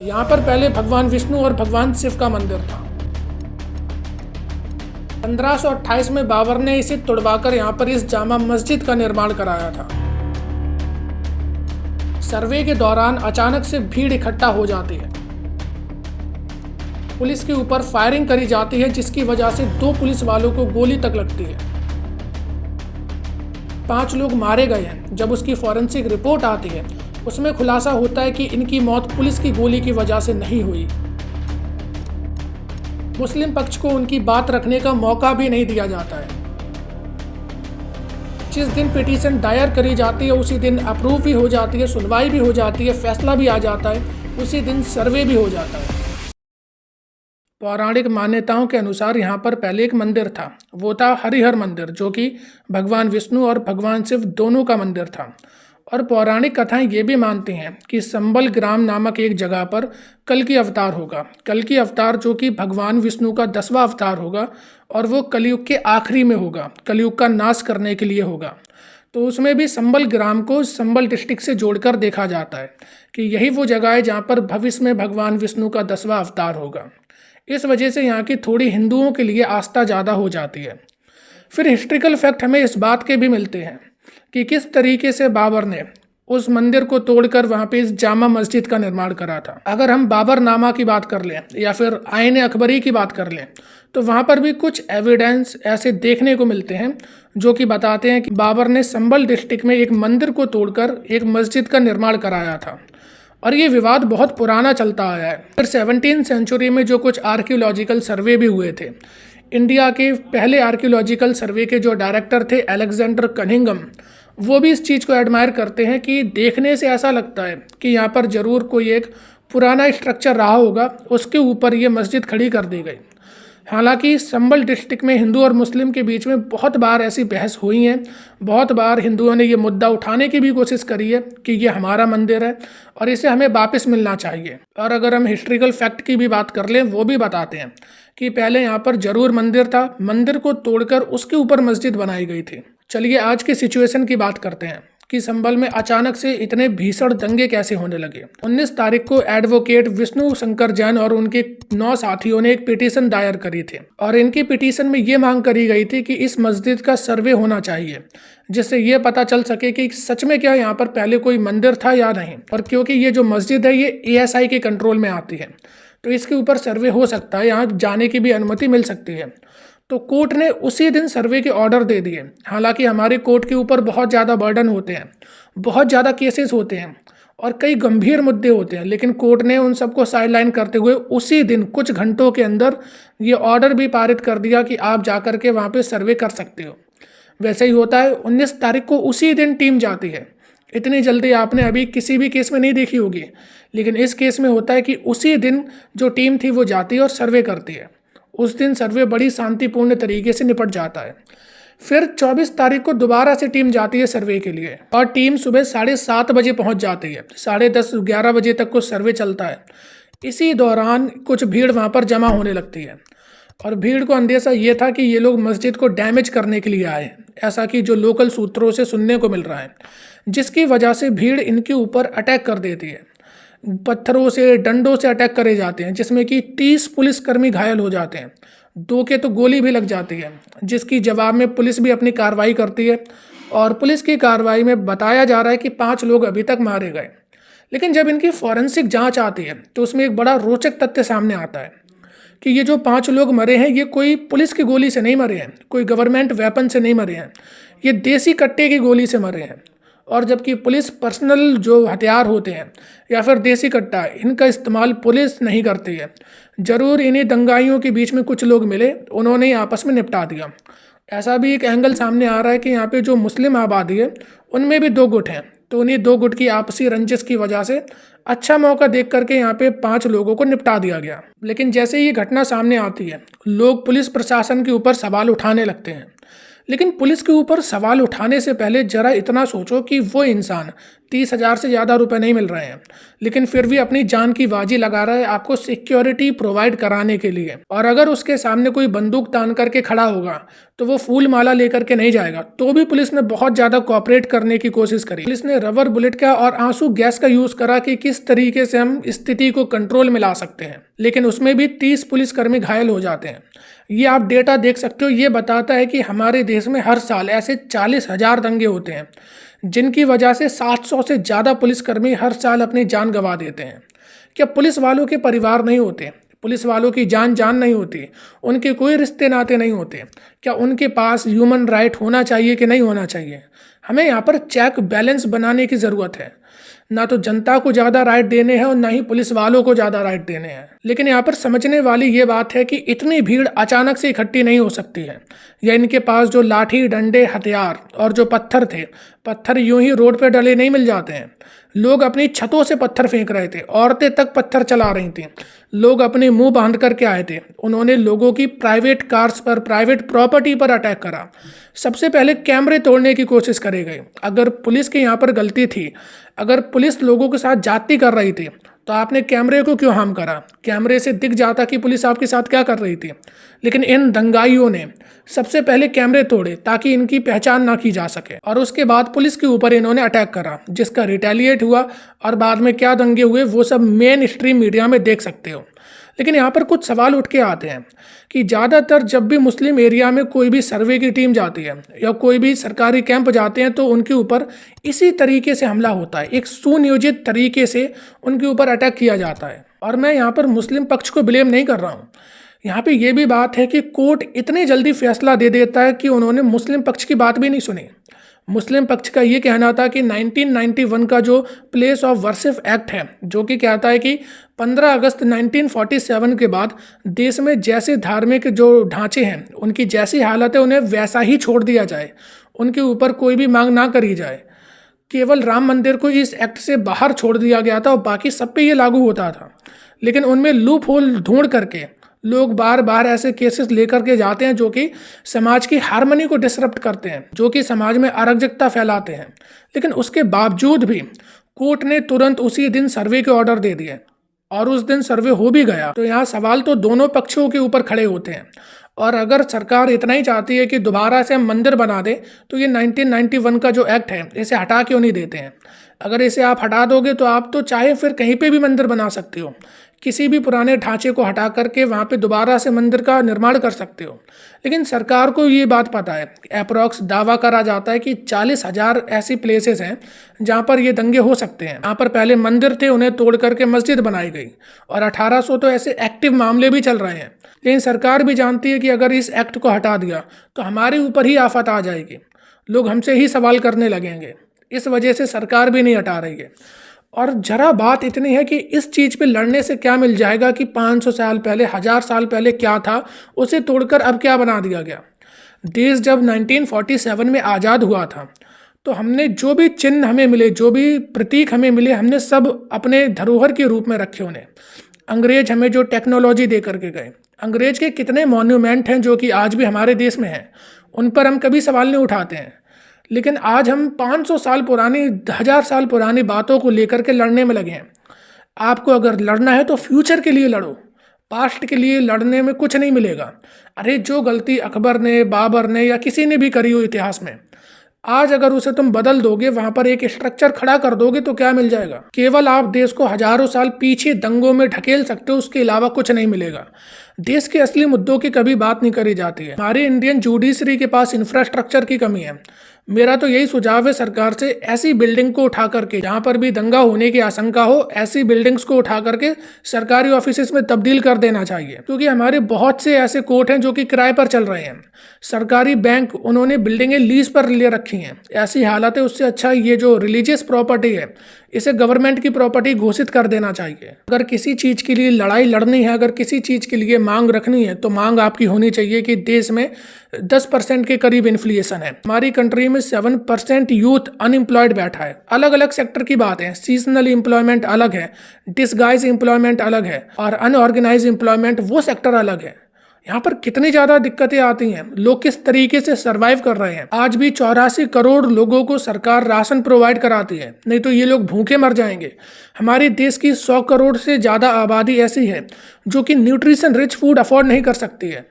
यहाँ पर पहले भगवान विष्णु और भगवान शिव का मंदिर था। 1528 में बाबर ने इसे तुड़वाकर यहाँ पर इस जामा मस्जिद का निर्माण कराया था। सर्वे के दौरान अचानक से भीड़ इकट्ठा हो जाती है। पुलिस के ऊपर फायरिंग करी जाती है, जिसकी वजह से 2 पुलिस वालों को गोली तक लगती है। 5 लोग मारे गए हैं। जब उसकी फॉरेंसिक रिपोर्ट आती है, उसमें खुलासा होता है कि इनकी मौत पुलिस की गोली की वजह से नहीं हुई। मुस्लिम पक्ष को उनकी बात रखने का मौका भी नहीं दिया जाता है। जिस दिन पिटीशन दायर करी जाती है उसी दिन अप्रूव भी हो जाती है, सुनवाई भी हो जाती है, फैसला भी आ जाता है, उसी दिन सर्वे भी हो जाता है। पौराणिक मान्यताओं के अनुसार यहाँ पर पहले एक मंदिर था। वो था हरिहर मंदिर, जो कि भगवान विष्णु और भगवान शिव दोनों का मंदिर था। और पौराणिक कथाएं ये भी मानती हैं कि संबल ग्राम नामक एक जगह पर कल्कि अवतार होगा। कल्कि अवतार जो कि भगवान विष्णु का 10वां अवतार होगा और वो कलयुग के आखिरी में होगा, कलयुग का नाश करने के लिए होगा। तो उसमें भी संबल ग्राम को संबल डिस्ट्रिक्ट से जोड़कर देखा जाता है कि यही वो जगह है जहाँ पर भविष्य में भगवान विष्णु का 10वां अवतार होगा। इस वजह से यहाँ की थोड़ी हिंदुओं के लिए आस्था ज़्यादा हो जाती है। फिर हिस्ट्रिकल फैक्ट हमें इस बात के भी मिलते हैं कि किस तरीके से बाबर ने उस मंदिर को तोड़कर वहाँ पे इस जामा मस्जिद का निर्माण करा था। अगर हम बाबरनामा की बात कर लें या फिर आईन अकबरी की बात कर लें, तो वहाँ पर भी कुछ एविडेंस ऐसे देखने को मिलते हैं जो कि बताते हैं कि बाबर ने संबल डिस्ट्रिक्ट में एक मंदिर को तोड़कर एक मस्जिद का निर्माण कराया था। और ये विवाद बहुत पुराना चलता आया है। फिर 17वीं सेंचुरी में जो कुछ आर्कियोलॉजिकल सर्वे भी हुए थे, इंडिया के पहले आर्कियोलॉजिकल सर्वे के जो डायरेक्टर थे अलेक्जेंडर कनिंघम, वो भी इस चीज़ को एडमायर करते हैं कि देखने से ऐसा लगता है कि यहाँ पर ज़रूर कोई एक पुराना स्ट्रक्चर रहा होगा, उसके ऊपर ये मस्जिद खड़ी कर दी गई। हालांकि संबल डिस्ट्रिक्ट में हिंदू और मुस्लिम के बीच में बहुत बार ऐसी बहस हुई है, बहुत बार हिंदुओं ने ये मुद्दा उठाने की भी कोशिश करी है कि ये हमारा मंदिर है और इसे हमें वापस मिलना चाहिए। और अगर हम हिस्ट्रिकल फैक्ट की भी बात कर लें, वो भी बताते हैं कि पहले यहाँ पर जरूर मंदिर था, मंदिर को तोड़कर उसके ऊपर मस्जिद बनाई गई थी। चलिए आज की सिचुएशन की बात करते हैं कि संबल में अचानक से इतने भीषण दंगे कैसे होने लगे। 19 तारीख को एडवोकेट विष्णु शंकर जैन और उनके 9 साथियों ने एक पिटीशन दायर करी थी और इनकी पिटीशन में ये मांग करी गई थी कि इस मस्जिद का सर्वे होना चाहिए, जिससे ये पता चल सके कि सच में क्या यहाँ पर पहले कोई मंदिर था या नहीं। और क्योंकि ये जो मस्जिद है ये ASI के कंट्रोल में आती है, तो इसके ऊपर सर्वे हो सकता है, यहाँ जाने की भी अनुमति मिल सकती है। तो कोर्ट ने उसी दिन सर्वे के ऑर्डर दे दिए। हालांकि हमारे कोर्ट के ऊपर बहुत ज़्यादा बर्डन होते हैं, बहुत ज़्यादा केसेस होते हैं और कई गंभीर मुद्दे होते हैं, लेकिन कोर्ट ने उन सबको साइडलाइन करते हुए उसी दिन कुछ घंटों के अंदर ये ऑर्डर भी पारित कर दिया कि आप जाकर के वहाँ पे सर्वे कर सकते हो। वैसे ही होता है, 19 तारीख को उसी दिन टीम जाती है। इतनी जल्दी आपने अभी किसी भी केस में नहीं देखी होगी, लेकिन इस केस में होता है कि उसी दिन जो टीम थी वो जाती है और सर्वे करती है। उस दिन सर्वे बड़ी शांतिपूर्ण तरीके से निपट जाता है। फिर 24 तारीख को दोबारा से टीम जाती है सर्वे के लिए और टीम सुबह 7:30 बजे पहुंच जाती है। 10:30-11 बजे तक को सर्वे चलता है। इसी दौरान कुछ भीड़ वहां पर जमा होने लगती है और भीड़ को अंदेशा ये था कि ये लोग मस्जिद को डैमेज करने के लिए आए, ऐसा कि जो लोकल सूत्रों से सुनने को मिल रहा है, जिसकी वजह से भीड़ इनके ऊपर अटैक कर देती है। पत्थरों से, डंडों से अटैक करे जाते हैं, जिसमें कि 30 पुलिसकर्मी घायल हो जाते हैं। 2 के तो गोली भी लग जाती है, जिसकी जवाब में पुलिस भी अपनी कार्रवाई करती है। और पुलिस की कार्रवाई में बताया जा रहा है कि 5 लोग अभी तक मारे गए। लेकिन जब इनकी फॉरेंसिक जांच आती है तो उसमें एक बड़ा रोचक तथ्य सामने आता है कि ये जो 5 लोग मरे हैं, ये कोई पुलिस की गोली से नहीं मरे हैं, कोई गवर्नमेंट वेपन से नहीं मरे हैं, ये देसी कट्टे की गोली से मरे हैं। और जबकि पुलिस पर्सनल जो हथियार होते हैं या फिर देसी कट्टा, इनका इस्तेमाल पुलिस नहीं करती है। ज़रूर इन्हीं दंगाइयों के बीच में कुछ लोग मिले, उन्होंने आपस में निपटा दिया। ऐसा भी एक एंगल सामने आ रहा है कि यहाँ पे जो मुस्लिम आबादी है उनमें भी 2 गुट हैं, तो उन्हीं 2 गुट की आपसी रंजिश की वजह से अच्छा मौका देख करके यहाँ पे 5 लोगों को निपटा दिया गया। लेकिन जैसे ही ये घटना सामने आती है, लोग पुलिस प्रशासन के ऊपर सवाल उठाने लगते हैं। लेकिन पुलिस के ऊपर सवाल उठाने से पहले जरा इतना सोचो कि वो इंसान 30,000 से ज़्यादा रुपए नहीं मिल रहे हैं, लेकिन फिर भी अपनी जान की बाजी लगा रहा है आपको सिक्योरिटी प्रोवाइड कराने के लिए। और अगर उसके सामने कोई बंदूक तान करके खड़ा होगा तो वो फूल माला लेकर के नहीं जाएगा, तो भी पुलिस ने बहुत ज़्यादा कोऑपरेट करने की कोशिश करी। पुलिस ने रबर बुलेट का और आंसू गैस का यूज़ करा कि किस तरीके से हम स्थिति को कंट्रोल में ला सकते हैं, लेकिन उसमें भी 30 पुलिसकर्मी घायल हो जाते हैं। ये आप डेटा देख सकते हो। ये बताता है कि हमारे देश में हर साल ऐसे 40,000 दंगे होते हैं जिनकी वजह से 700 से ज़्यादा पुलिसकर्मी हर साल अपनी जान गंवा देते हैं। क्या पुलिस वालों के परिवार नहीं होते? पुलिस वालों की जान नहीं होती? उनके कोई रिश्ते नाते नहीं होते? क्या उनके पास ह्यूमन राइट होना चाहिए कि नहीं होना चाहिए? हमें यहाँ पर चेक बैलेंस बनाने की ज़रूरत है। ना तो जनता को ज़्यादा राइट देने हैं और ना ही पुलिस वालों को ज़्यादा राइट देने हैं। लेकिन यहाँ पर समझने वाली ये बात है कि इतनी भीड़ अचानक से इकट्ठी नहीं हो सकती है, या इनके पास जो लाठी डंडे हथियार और जो पत्थर थे, पत्थर यूं ही रोड पर डले नहीं मिल जाते हैं। लोग अपनी छतों से पत्थर फेंक रहे थे, औरतें तक पत्थर चला रही थीं, लोग अपने मुंह बांध करके आए थे। उन्होंने लोगों की प्राइवेट कार्स पर, प्राइवेट प्रॉपर्टी पर अटैक करा। सबसे पहले कैमरे तोड़ने की कोशिश करी गई। अगर पुलिस की यहाँ पर गलती थी, अगर पुलिस लोगों के साथ जाती कर रही थी, तो आपने कैमरे को क्यों हार्म करा? कैमरे से दिख जाता कि पुलिस आपके साथ क्या कर रही थी। लेकिन इन दंगाइयों ने सबसे पहले कैमरे तोड़े ताकि इनकी पहचान ना की जा सके, और उसके बाद पुलिस के ऊपर इन्होंने अटैक करा, जिसका रिटेलिएट हुआ। और बाद में क्या दंगे हुए वो सब मेन स्ट्रीम मीडिया में देख सकते हो। लेकिन यहाँ पर कुछ सवाल उठ के आते हैं कि ज़्यादातर जब भी मुस्लिम एरिया में कोई भी सर्वे की टीम जाती है या कोई भी सरकारी कैंप जाते हैं, तो उनके ऊपर इसी तरीके से हमला होता है, एक सुनियोजित तरीके से उनके ऊपर अटैक किया जाता है। और मैं यहाँ पर मुस्लिम पक्ष को ब्लेम नहीं कर रहा हूँ। यहाँ पे ये भी बात है कि कोर्ट इतनी जल्दी फैसला दे देता है कि उन्होंने मुस्लिम पक्ष की बात भी नहीं सुनी। मुस्लिम पक्ष का ये कहना था कि 1991 का जो प्लेस ऑफ वर्शिप एक्ट है, जो कि कहता है कि 15 अगस्त 1947 के बाद देश में जैसे धार्मिक जो ढांचे हैं, उनकी जैसी हालत है, उन्हें वैसा ही छोड़ दिया जाए, उनके ऊपर कोई भी मांग ना करी जाए। केवल राम मंदिर को इस एक्ट से बाहर छोड़ दिया गया था और बाकी सब पे ये लागू होता था। लेकिन उनमें लूप होल ढूंढ करके लोग बार बार ऐसे केसेस लेकर के जाते हैं जो कि समाज की हार्मनी को डिसरप्ट करते हैं, जो कि समाज में अराजकता फैलाते हैं। लेकिन उसके बावजूद भी कोर्ट ने तुरंत उसी दिन सर्वे के ऑर्डर दे दिए और उस दिन सर्वे हो भी गया। तो यहाँ सवाल तो दोनों पक्षों के ऊपर खड़े होते हैं। और अगर सरकार इतना ही चाहती है कि दोबारा से हम मंदिर बना दें, तो ये 1991 का जो एक्ट है, इसे हटा क्यों नहीं देते हैं? अगर इसे आप हटा दोगे तो आप तो चाहे फिर कहीं पे भी मंदिर बना सकते हो, किसी भी पुराने ढांचे को हटा करके वहाँ पे दोबारा से मंदिर का निर्माण कर सकते हो। लेकिन सरकार को ये बात पता है, अप्रॉक्स दावा करा जाता है कि 40,000 ऐसी प्लेसेस हैं जहाँ पर ये दंगे हो सकते हैं। यहाँ पर पहले मंदिर थे, उन्हें तोड़ करके मस्जिद बनाई गई, और 1800 तो ऐसे एक्टिव मामले भी चल रहे हैं। लेकिन सरकार भी जानती है कि अगर इस एक्ट को हटा दिया तो हमारे ऊपर ही आफत आ जाएगी, लोग हमसे ही सवाल करने लगेंगे। इस वजह से सरकार भी नहीं हटा रही है। और जरा बात इतनी है कि इस चीज़ पे लड़ने से क्या मिल जाएगा कि 500 साल पहले, 1000 साल पहले क्या था, उसे तोड़कर अब क्या बना दिया गया। देश जब 1947 में आज़ाद हुआ था, तो हमने जो भी चिन्ह हमें मिले, जो भी प्रतीक हमें मिले, हमने सब अपने धरोहर के रूप में रखे उन्हें। अंग्रेज हमें जो टेक्नोलॉजी दे करके गए, अंग्रेज के कितने मॉन्यूमेंट हैं जो कि आज भी हमारे देश में हैं, उन पर हम कभी सवाल नहीं उठाते हैं। लेकिन आज हम 500 साल पुरानी, 1000 साल पुरानी बातों को लेकर के लड़ने में लगे हैं। आपको अगर लड़ना है तो फ्यूचर के लिए लड़ो, पास्ट के लिए लड़ने में कुछ नहीं मिलेगा। अरे जो गलती अकबर ने, बाबर ने या किसी ने भी करी हो इतिहास में, आज अगर उसे तुम बदल दोगे, वहां पर एक स्ट्रक्चर खड़ा कर दोगे, तो क्या मिल जाएगा? केवल आप देश को हजारों साल पीछे दंगों में ढकेल सकते हो, उसके अलावा कुछ नहीं मिलेगा। देश के असली मुद्दों की कभी बात नहीं करी जाती है। हमारे इंडियन जुडिशरी के पास इंफ्रास्ट्रक्चर की कमी है। मेरा तो यही सुझाव है सरकार से, ऐसी बिल्डिंग को उठा करके, जहाँ पर भी दंगा होने की आशंका हो, ऐसी बिल्डिंग्स को उठा करके सरकारी ऑफिसेस में तब्दील कर देना चाहिए। क्योंकि हमारे बहुत से ऐसे कोर्ट हैं जो कि किराए पर चल रहे हैं। सरकारी बैंक, उन्होंने बिल्डिंगें लीज पर ले रखी हैं। ऐसी हालत है, उससे अच्छा ये जो रिलीजियस प्रॉपर्टी है, इसे गवर्नमेंट की प्रॉपर्टी घोषित कर देना चाहिए। अगर किसी चीज़ के लिए लड़ाई लड़नी है, अगर किसी चीज़ के लिए मांग रखनी है, तो मांग आपकी होनी चाहिए कि देश में 10% के करीब इन्फ्लेशन है। हमारी कंट्री में 7% यूथ अनएम्प्लॉयड बैठा है। अलग अलग सेक्टर की बात है, सीजनल एम्प्लॉयमेंट अलग है, डिसगाइज एम्प्लॉयमेंट अलग है, और अनऑर्गेनाइज एम्प्लॉयमेंट वो सेक्टर अलग है। यहाँ पर कितनी ज़्यादा दिक्कतें आती हैं, लोग किस तरीके से सरवाइव कर रहे हैं। आज भी 84 करोड़ लोगों को सरकार राशन प्रोवाइड कराती है, नहीं तो ये लोग भूखे मर जाएंगे। हमारे देश की 100 करोड़ से ज़्यादा आबादी ऐसी है जो कि न्यूट्रिशन रिच फूड अफोर्ड नहीं कर सकती है।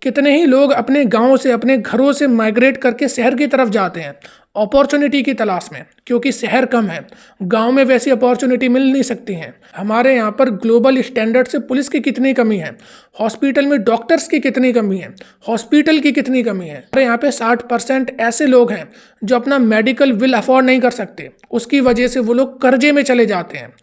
कितने ही लोग अपने गांव से, अपने घरों से माइग्रेट करके शहर की तरफ जाते हैं अपॉर्चुनिटी की तलाश में, क्योंकि शहर कम है, गांव में वैसी अपॉर्चुनिटी मिल नहीं सकती हैं। हमारे यहाँ पर ग्लोबल स्टैंडर्ड से पुलिस की कितनी कमी है, हॉस्पिटल में डॉक्टर्स की कितनी कमी है, हॉस्पिटल की कितनी कमी है। हमारे यहाँ पे 60% ऐसे लोग हैं जो अपना मेडिकल बिल अफोर्ड नहीं कर सकते, उसकी वजह से वो लोग कर्जे में चले जाते हैं।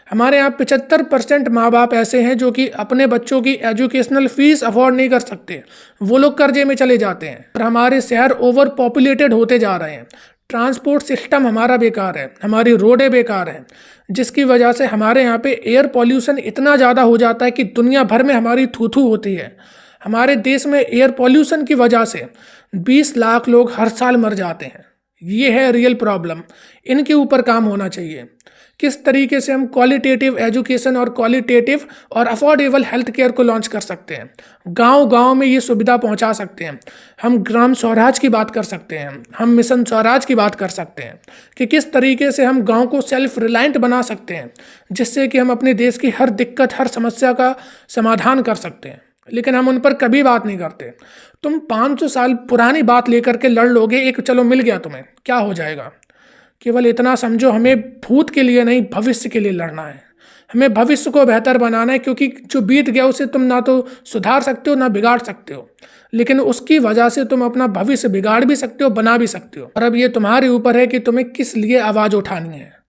हमारे यहाँ 75% माँ बाप ऐसे हैं जो कि अपने बच्चों की एजुकेशनल फीस अफोर्ड नहीं कर सकते, वो लोग कर्जे में चले जाते हैं। और हमारे शहर ओवर पॉपुलेटेड होते जा रहे हैं, ट्रांसपोर्ट सिस्टम हमारा बेकार है, हमारी रोडें बेकार हैं, जिसकी वजह से हमारे यहाँ पे एयर पॉल्यूशन इतना ज़्यादा हो जाता है कि दुनिया भर में हमारी थू थू होती है। हमारे देश में एयर पॉल्यूशन की वजह से 20 लाख लोग हर साल मर जाते हैं। ये है रियल प्रॉब्लम, इनके ऊपर काम होना चाहिए। किस तरीके से हम क्वालिटेटिव एजुकेशन और क्वालिटेटिव और अफोर्डेबल हेल्थ केयर को लॉन्च कर सकते हैं, गांव-गांव में ये सुविधा पहुंचा सकते हैं। हम ग्राम स्वराज की बात कर सकते हैं, हम मिशन स्वराज की बात कर सकते हैं कि किस तरीके से हम गांव को सेल्फ रिलायंट बना सकते हैं, जिससे कि हम अपने देश की हर दिक्कत, हर समस्या का समाधान कर सकते हैं। लेकिन हम उन पर कभी बात नहीं करते। तुम 500 साल पुरानी बात लेकर के लड़ लोगे, एक चलो मिल गया तुम्हें, क्या हो जाएगा। केवल इतना समझो, हमें भूत के लिए नहीं, भविष्य के लिए लड़ना है। हमें भविष्य को बेहतर बनाना है, क्योंकि जो बीत गया उसे तुम ना तो सुधार सकते हो ना बिगाड़ सकते हो, लेकिन उसकी वजह से तुम अपना भविष्य बिगाड़ भी सकते हो, बना भी सकते हो। और अब ये तुम्हारे ऊपर है कि तुम्हें किस लिए आवाज़ उठानी है।